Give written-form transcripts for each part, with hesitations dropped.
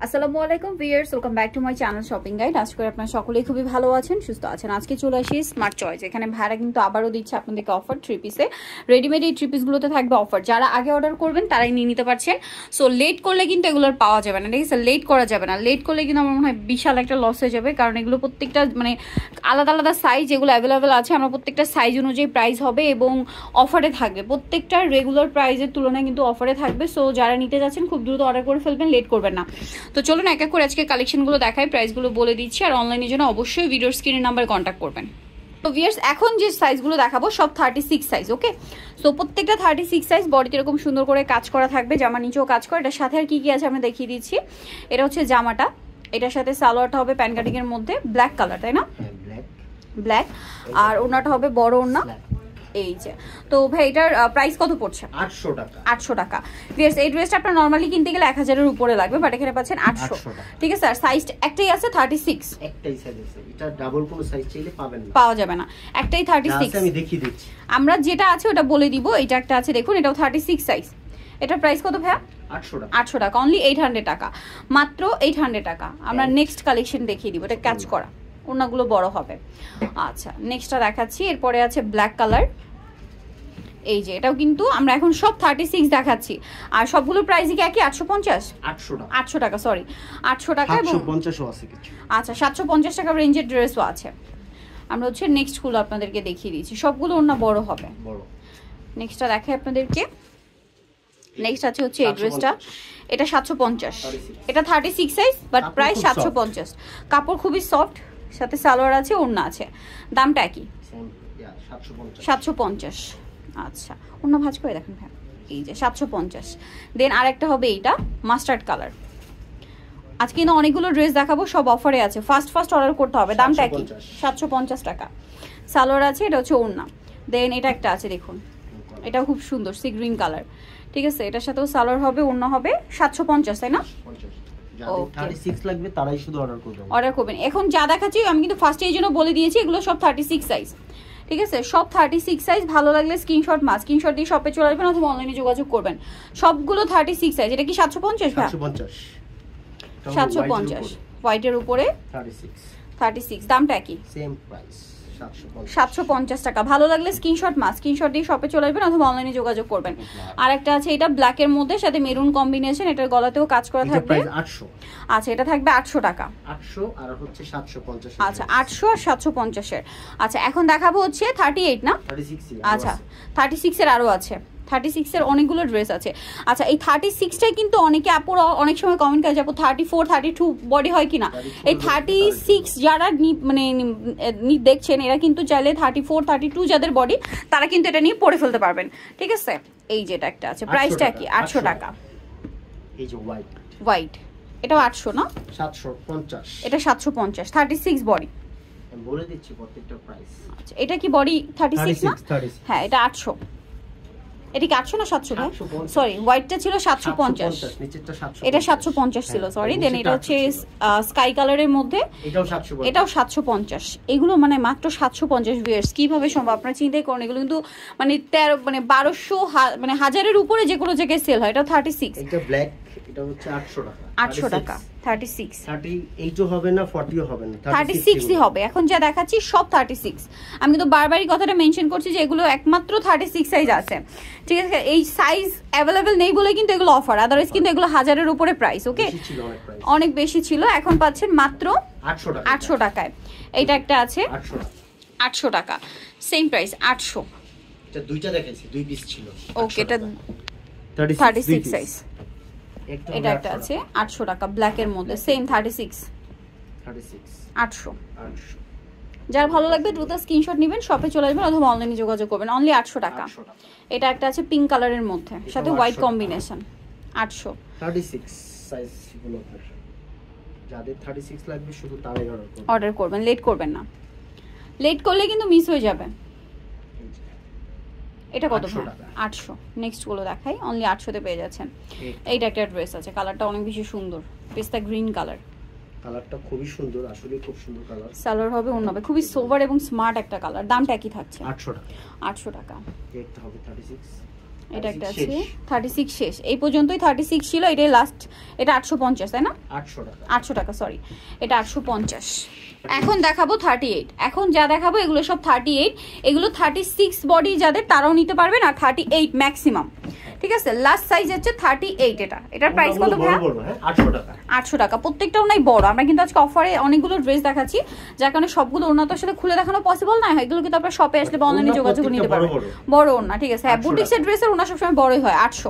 আসসালামু আলাইকুম viewers, welcome back to my channel shopping guide. আশা করি আপনারা সকলেই খুবই ভালো আছেন, সুস্থ আছেন। আজকে চলে আসি স্মার্ট চয়েস। এখানে ভাড়া কিন্তু আবারও দিচ্ছে আপনাদেরকে অফার। 3 পিসে রেডিমেড এই 3 পিসগুলোতে থাকবে অফার। যারা আগে অর্ডার করবেন তারাই নিয়ে নিতে পারছেন। সো লেট করলে কিন্তু এগুলোর পাওয়া যাবে না, ঠিক আছে? লেট করা যাবে না। লেট করলে কিন্তু আমার মনে হয় বিশাল একটা লস হয়ে যাবে, কারণ এগুলো প্রত্যেকটা মানে আলাদা আলাদা সাইজ যেগুলো অ্যাভেলেবেল আছে, আমরা প্রত্যেকটা সাইজ অনুযায়ী প্রাইস হবে এবং অফারে থাকবে। প্রত্যেকটা রেগুলার প্রাইসের তুলনায় কিন্তু অফারে থাকবে। সো যারা নিতে যাচ্ছেন খুব দ্রুত অর্ডার করে ফেলবেন, লেট করবেন না। তো চলুন এক এক করে আজকে কালেকশনগুলো দেখাই, প্রাইসগুলো বলে দিচ্ছি। আর অনলাইনের জন্য অবশ্যই ভিডিওর স্ক্রিনের নাম্বার কন্ট্যাক্ট করবেন। তো ভিউয়ার্স, এখন যে সাইজগুলো দেখাবো সব 36 সাইজ, ওকে? সো প্রত্যেকটা 36 সাইজ। বডিতে এরকম সুন্দর করে কাজ করা থাকবে, জামা নিচেও কাজ করা। এটার সাথে আর কি কি আছে আমরা দেখিয়ে দিচ্ছি। এটা হচ্ছে জামাটা, এটার সাথে সালোয়ারটা হবে প্যান কাটিং এর মধ্যে ব্ল্যাক কালার, তাই না? ব্ল্যাক। আর ওনাটা হবে বড় ওনা, এই যে। তো ভাই এটার প্রাইস কত পড়ছে? 800 টাকা। 800 টাকা। ভিউয়ার্স, এই ড্রেসটা আপনারা নরমালি কিনতে গেলে 1000 এর উপরে লাগবে, বাট এখানে পাচ্ছেন 800। ঠিক আছে স্যার, সাইজ একটাই আছে 36। একটাই সাইজ আছে, এটা ডাবল কোন সাইজ চাইলে পাবেন না, পাওয়া যাবে না। একটাই 36 আমি দেখিয়ে দিচ্ছি। আমরা যেটা আছে ওটা বলে দিব। এটা একটা আছে দেখুন, এটাও 36 সাইজ। এটার প্রাইস কত ভাইয়া? 800 টাকা। 800 টাকা, অনলি 800 টাকা, মাত্র 800 টাকা। আমরা নেক্সট কালেকশন দেখিয়ে দিব। এটা কাজ করা, ওনাগুলো বড় হবে। আচ্ছা, নেক্সটটা দেখাচ্ছি। এরপরে আছে ব্ল্যাক কালার, এই যে। এটাও কিন্তু আমরা এখন সব 36 দেখাচ্ছি। আর সবগুলোর প্রাইসই কি একই? 850 800 টাকা, সরি 800 টাকা। এবং 750ও আছে কিছু। আচ্ছা, 750 টাকা রেঞ্জের ড্রেসও আছে। আমরা হচ্ছে নেক্সটগুলো আপনাদেরকে দেখিয়ে দিচ্ছি, সবগুলো ওনা বড় হবে। নেক্সটটা দেখাই আপনাদেরকে। নেক্সট আছে হচ্ছে এই ড্রেসটা, এটা 750। এটা 36 সাইজ, বাট প্রাইস 750। কাপড় খুবই সফট, সাথে সালোয়ার আছে, ওড়না আছে। দামটা কি? 750। আচ্ছা, অন্য ভাঁজ করে দেখেন ভাই, এই যে 750। দেন আরেকটা হবে এইটা মাস্টার্ড কালার। আজকে কিন্তু অনেকগুলো ড্রেস দেখাবো, সব অফারে আছে। ফার্স্ট অর্ডার করতে হবে। দামটা কি? 750 টাকা। সালোয়ার আছে, এটা হচ্ছে ওড়না। দেন এটা একটা আছে দেখুন, এটা খুব সুন্দর সি গ্রিন কালার। ঠিক আছে, এটার সাথেও সালোয়ার হবে, ওড়না হবে। 750, তাই না? যাদের 36 লাগবে তারাই শুধু অর্ডার করবেন। এখন যা দেখাচ্ছি আমি কিন্তু ফার্স্টে এই জন্য বলে দিয়েছি, এগুলো সব 36 সাইজ। ঠিক আছে, সব 36 সাইজ। ভালো লাগলে স্ক্রিনশট স্ক্রিনশট দিয়ে শপে চলে আসবেন অথবা অনলাইনে যোগাযোগ করবেন। সবগুলো 36 সাইজ। এটা কি 750? 750 হোয়াইটের উপরে 36। দামটা কি? সেম প্রাইস, 750 টাকা। ভালো লাগলে স্ক্রিনশট দিয়ে শপে চলে আসবেন অথবা অনলাইনে যোগাযোগ করবেন। আর একটা আছে এটা ব্ল্যাকের মধ্যে, সাথে মেরুন কম্বিনেশন। এটার গলাতেও কাজ করা থাকবে। 800। আচ্ছা, এটা থাকবে 800 টাকা। 800 আর হচ্ছে 750। আচ্ছা, 800 আর 750 এর। আচ্ছা, এখন দেখাবো হচ্ছে 38 না? 36। আচ্ছা, 36 এর আরো আছে। 36 এর অনেকগুলো ড্রেস আছে। আচ্ছা, এই 36টাই কিন্তু অনেকে আপুরা অনেক সময় কমেন্ট করে যাবো 34 32 বডি হয় কিনা। এই 36 যারা মানে দেখছেন, এরা কিন্তু চাইলে 34 32 যাদের বডি, তারা কিন্তু এটা নিয়ে পরে ফেলতে পারবেন। ঠিক আছে, এই যেটা একটা আছে, প্রাইসটা কি? 800 টাকা। এই যে হোয়াইট, এটাও 800 না? 750। এটা 750, 36 বডি। আমি বলে দিচ্ছি প্রত্যেকটা প্রাইস। আচ্ছা, এটা কি বডি 36 না? হ্যাঁ, এটা 800। এটা কি 800 না 700 ভাই? সরি, হোয়াইটটা ছিল 750, নিচেরটা 700। এটা 750 ছিল, সরি। দেন এটা হচ্ছে স্কাই কালারের মধ্যে, এটাও 750। এগুলো মানে মাত্র 750 ভিউয়ার্স। কিভাবে সম্ভব আপনারা চিন্তাই করেন। এগুলো কিন্তু মানে 13 মানে 1200 মানে হাজারের উপরে যে কোনো জায়গায় সেল হয়। এটা 36। এটা ব্ল্যাক, এটা হচ্ছে 800 টাকা। 800 টাকা, 36। 38ও হবে না, 40ও হবে না, 36ই হবে। এখন যা দেখাচ্ছি সব 36। আমি কিন্তু বারবারই কথাটা মেনশন করছি যে এগুলো একমাত্র 36 সাইজ আছে। ঠিক আছে, এই সাইজ অ্যাভেলেবেল নেই বলে কিন্তু এগুলো অফার, আদারওয়াইজ কিন্তু এগুলো হাজারের উপরে প্রাইস। ওকে, অনেক বেশি ছিল, এখন পাচ্ছেন মাত্র 800 টাকায়। এইটা একটা আছে 800 টাকা, সেম প্রাইস 800। এটা দুইটা দেখাইছি, দুই পিস ছিল। ওকে, এটা 36 সাইজ। এটা একটা আছে 800 টাকা ব্ল্যাকের মধ্যে, সেম 36 800। যার ভালো লাগবে দ্রুত স্ক্রিনশট নেবেন, শপে চলে আসবেন অথবা অনলাইনে যোগাযোগ করবেন। অনলি 800 টাকা। এটা একটা আছে পিঙ্ক কালারের মধ্যে, সাথে হোয়াইট কম্বিনেশন। 800। 36 সাইজ গুলো যাদের 36 লাগবে শুধু তারাই অর্ডার করবেন, লেট করবেন না। লেট করলে কিন্তু মিস হয়ে যাবে। এটা কত? 800। নেক্সট গুলো দেখাই, অনলি 800 তে পেয়ে যাচ্ছেন। এইটা একটা ড্রেস আছে, কালারটা অনেক বেশি সুন্দর, পেস্তা গ্রিন কালার। কালারটা খুবই সুন্দর, আসলে খুব সুন্দর কালার। সালোয়ার হবে, ওড়না হবে, খুবই সোভার এবং স্মার্ট একটা কালার। দামটা কি থাকছে? 800 টাকা। 800 টাকা। এটা হবে 36। এটা একটা আছে 36 শেষ, এই পর্যন্তই 36 ছিল, এটাই লাস্ট। এটা 850 তাই না? 800 টাকা সরি, এটা 850। এখন দেখাবো 38। এখন যা দেখাবো এগুলো সব 38, এগুলো 36 বডি যাদের তারাও নিতে পারবেন, আর 38 ম্যাক্সিমাম, ঠিক আছে। লাস্ট সাইজ হচ্ছে 38। এটার প্রাইস কত ভাই? 800 টাকা। 800 টাকা, প্রত্যেকটাও নাই বড়। আমরা কিন্তু আজকে অফারে অনেকগুলো ড্রেস দেখাচ্ছি, যার কারণে সবগুলো ওনার সাথে খুলে দেখানো পসিবল না হয়, এগুলো কিন্তু আপনারা শপে আসলে বা অনলাইনে যোগাযোগ নিতে পারবেন। বড় ওনা, ঠিক আছে। হ্যাঁ, বুটিক্সের ড্রেসের ওনা সবসময় বড়ই হয়। 800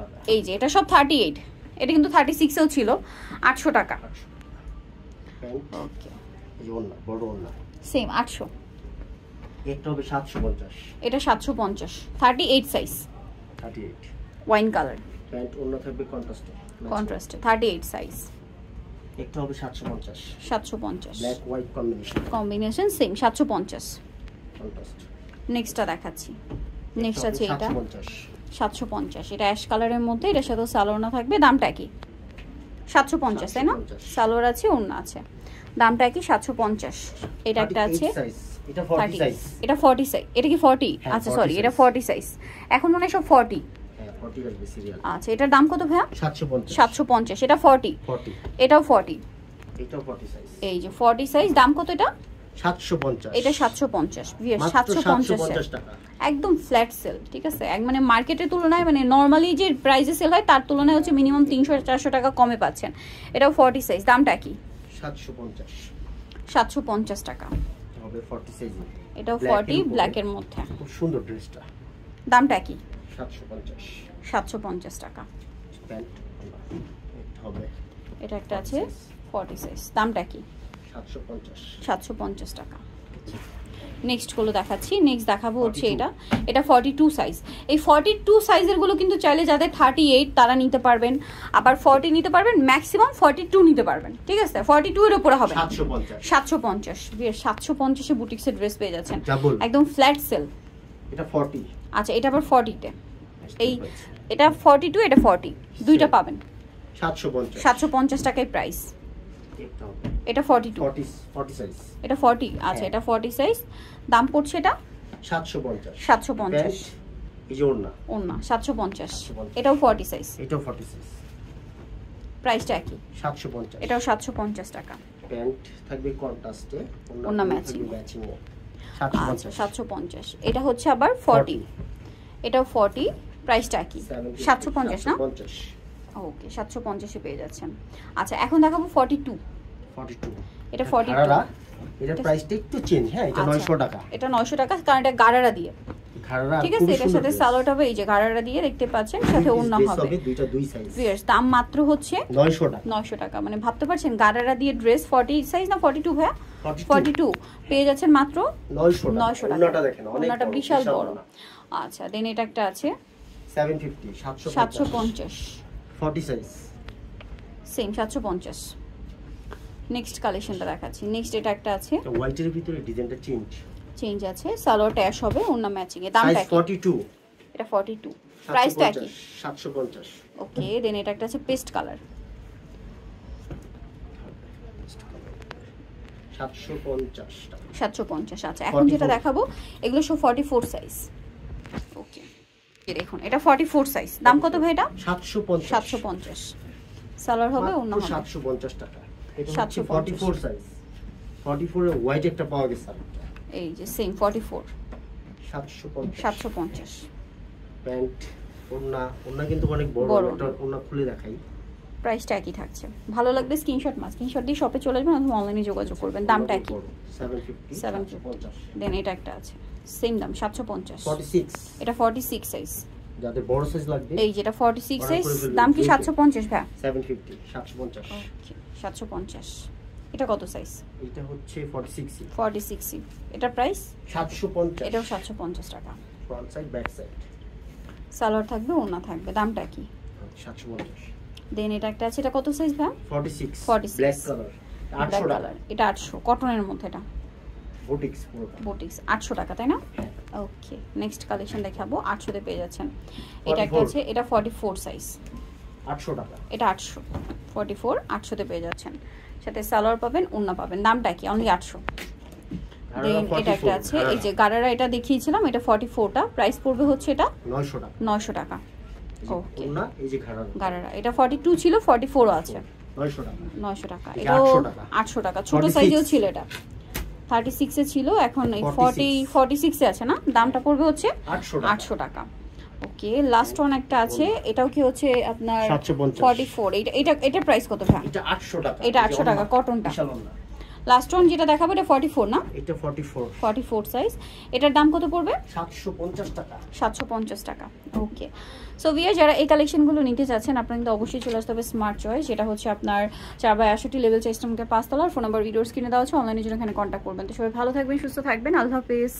টাকা। এই যে এটা সব 38, এটা কিন্তু 36 এও ছিল। 800 টাকা। ওকে, এই ওনা বড় ওনা সেম 800। একটা হবে 750, এটা 750, 38 সাইজ, 38 ওয়াইন কালার, প্যান্ট ওনা থাকবে কন্ট্রাস্টে, 38 সাইজ। একটা হবে 750, 750 black white combination, same 750। Contrast. নেক্সটটা দেখাচ্ছি। নেক্সট আছে এটা 750, এটা অ্যাশ কালারের মধ্যে, এটার সাথে সালোয়ার থাকবে। দামটা কি? 750 তাই না? সালোয়ার আছে, ওড়না আছে, দামটা কি? 750। এটা একটা আছে, এটা 40 সাইজ, এটা 40 সাইজ। এটা কি 40? আচ্ছা সরি, এটা 40 সাইজ। এখন মনে হয় সব 40। হ্যাঁ 40 আসবে সিরিয়াল। আচ্ছা, এটার দাম কত ভাইয়া? 750। 750, এটা 40। এটাও 40, এটাও 40 সাইজ। এই যে 40 সাইজ। দাম কত এটা? 750। এটা 750, ভিউয়ার্স 750 টাকা, একদম ফ্ল্যাট সেল, ঠিক আছে। এক মানে মার্কেটের তুলনায়, মানে নরমালি যে প্রাইসে সেল হয় তার তুলনায় হচ্ছে মিনিমাম 300-400 টাকা কমে পাচ্ছেন। এটাও 40 সাইজ। দামটা কি? 750 টাকা হবে 40 সাইজ। এটাও 40 ব্ল্যাকের মধ্যে, খুব সুন্দর ড্রেসটা। দামটা কি? 750 টাকা। প্যান্ট হবে, এটা একটা আছে 40 সাইজ। দামটা কি? 750 টাকা। নেক্সট গুলো দেখাচ্ছি। নেক্সট দেখাবো হচ্ছে এটা 42 সাইজ। এই 42 সাইজের গুলো কিন্তু চাইলে যাদের 38 তারা নিতে পারবেন, আবার 40 নিতে পারবেন, ম্যাক্সিমাম 42 নিতে পারবেন, ঠিক আছে। 42 এর উপরে হবে 750। 750 এ বুটিক্সের ড্রেস পেয়ে যাচ্ছেন, একদম ফ্ল্যাট সেল। এটা 40। আচ্ছা, এটা আবার 40 তে, এই এটা 42, এটা 40, দুইটা পাবেন 750 টাকায় প্রাইস। এটা 42, 40 সাইজ, এটা 40। আচ্ছা, এটা 40 সাইজ। দাম পড়ছে এটা 750। এই যে ওন্না 750, এটাও 40 সাইজ, এটাও 40 সাইজ। প্রাইসটা কি? 750, এটাও 750 টাকা। প্যান্ট থাকবে কন্ট্রাস্টে, ওন্না ম্যাচিং। আচ্ছা, 750। এটা হচ্ছে আবার 40, এটাও 40। প্রাইসটা কি? 750 না? ওকে, 750 এ পেয়ে যাচ্ছেন। আচ্ছা, এখন দেখাবো 42। এটা 42, এটা প্রাইসটা একটু চেঞ্জ। হ্যাঁ, এটা 900 টাকা। এটা 900 টাকা, কারণ এটা গারারা দিয়ে, ঠিক আছে। এটার সাথে সালোয়ারটা হবে এই যে গারারা দিয়ে, দেখতে পাচ্ছেন, সাথে ওড়না হবে। দুইটা দুই সাইজ। ভিউয়ার্স, দাম মাত্র হচ্ছে 900 টাকা। মানে ভাবতে পারছেন, গারারা দিয়ে ড্রেস 40 সাইজ না 42 ভাইয়া? 42 পেয়ে যাচ্ছেন মাত্র 900 টাকা। ওড়নাটা দেখেন, ওড়নাটা বিশাল বড়। আচ্ছা, দেন এটা একটা আছে 750, 40 সাইজ, সেম 750। নেক্সট কালেকশনটা দেখাচ্ছি। নেক্সট এটা একটা আছে হোয়াইটের ভিতরে, ডিজাইনটা চেঞ্জ আছে, সালোয়ার ট্যাশ হবে, ওড়না ম্যাচিং এ। দামটা কি? 42। এটা 42, প্রাইসটা কি? 750। ওকে, দেন এটা একটা আছে পেস্ট কালার, 750 টাকা। 750। আচ্ছা, এখন যেটা দেখাবো এগুলো সব 44 সাইজ। ওকে, এই দেখুন, এটা 44 সাইজ। দাম কত ভাই এটা? 750। সালোয়ার হবে, ওড়না হবে। 750 টাকা। এটা হচ্ছে 44 সাইজ। 44 এর হোয়াইট একটা পাওয়া গেছে, এই যে সেম 44, 750। প্যান্ট ওড়না কিন্তু অনেক বড়, এটা ওড়না খুলে দেখাই। প্রাইসটা একই থাকছে। ভালো লাগবে স্ক্রিনশট দিয়ে শপে চলে আসবেন অথবা অনলাইনে যোগাযোগ করবেন। দামটা কি? 750। দেন এটা একটা আছে, সেম দাম 750। 46, এটা 46 সাইজ। যাদের বড় সাইজ লাগবে, এই যেটা 46 সাইজ। দাম কি? 750 ভাই? 750, 750। ওকে, 750। এটা কত সাইজ? এটা হচ্ছে 46। 46, এটা প্রাইস 750। এটাও 750 টাকা। Front side, back side, salwar থাকবে, ওড়না থাকবে। দামটা কি? 750। দেন এটা একটা আছে, এটা কত সাইজ ভাই? 46, 46, ব্ল্যাক কালার, 800 টাকা। এটা 800, কটনের মধ্যে, এটা বুটিক্স পুরো। বুটিক্স 800 টাকা, তাই না? ওকে, নেক্সট কালেকশন দেখাবো। 800 তে পেয়ে যাচ্ছেন। এটা একটা আছে, এটা 44 সাইজ, 800 টাকা। এটা 800, 44 800 তে পেয়ে যাচ্ছেন। সাথে সালোয়ার পাবেন, ওড়না পাবেন। দামটা কি? অনলি 800। দেন এটা একটা আছে এই যে গারারা, এটা দেখিয়েছিলাম, এটা 44টা, প্রাইস পড়বে হচ্ছে এটা 900 টাকা। 900 টাকা। ওকে না এই যে গারারা, এটা 42 ছিল, 44 ও আছে, 900 টাকা। 900 টাকা। এটাও 800 টাকা, ছোট সাইজেও ছিল, এটা 36 এ ছিল, এখন এই 46 এ আছে না, দামটা পড়বে হচ্ছে 800 টাকা। ওকে, লাস্ট ওয়ান একটা আছে, এটাও কি হচ্ছে আপনার 44, এটা প্রাইস কত ভাই? এটা 800 টাকা। এটা 800 টাকা, কটনটা। লাস্ট ওয়ান যেটা দেখাবো এটা 44 না? এটা 44 সাইজ। এটার দাম কত পড়বে? 750 টাকা। 750 টাকা। ওকে, সো ভিউয়ার যারা এই কালেকশনগুলো নিতে চাচ্ছেন আপনারা কিন্তু অবশ্যই চলে আসতে হবে স্মার্ট চয়েস, যেটা হচ্ছে আপনার 4/68 লেভেল চেস্টমকে 5 তলার। ফোন নাম্বার ভিডিওর স্ক্রিনে দেওয়া আছে, অনলাইনে জন্য এখানে কন্ট্যাক্ট করবেন। তো সবাই ভালো থাকবেন, সুস্থ থাকবেন, আল্লাহ হাফেজ।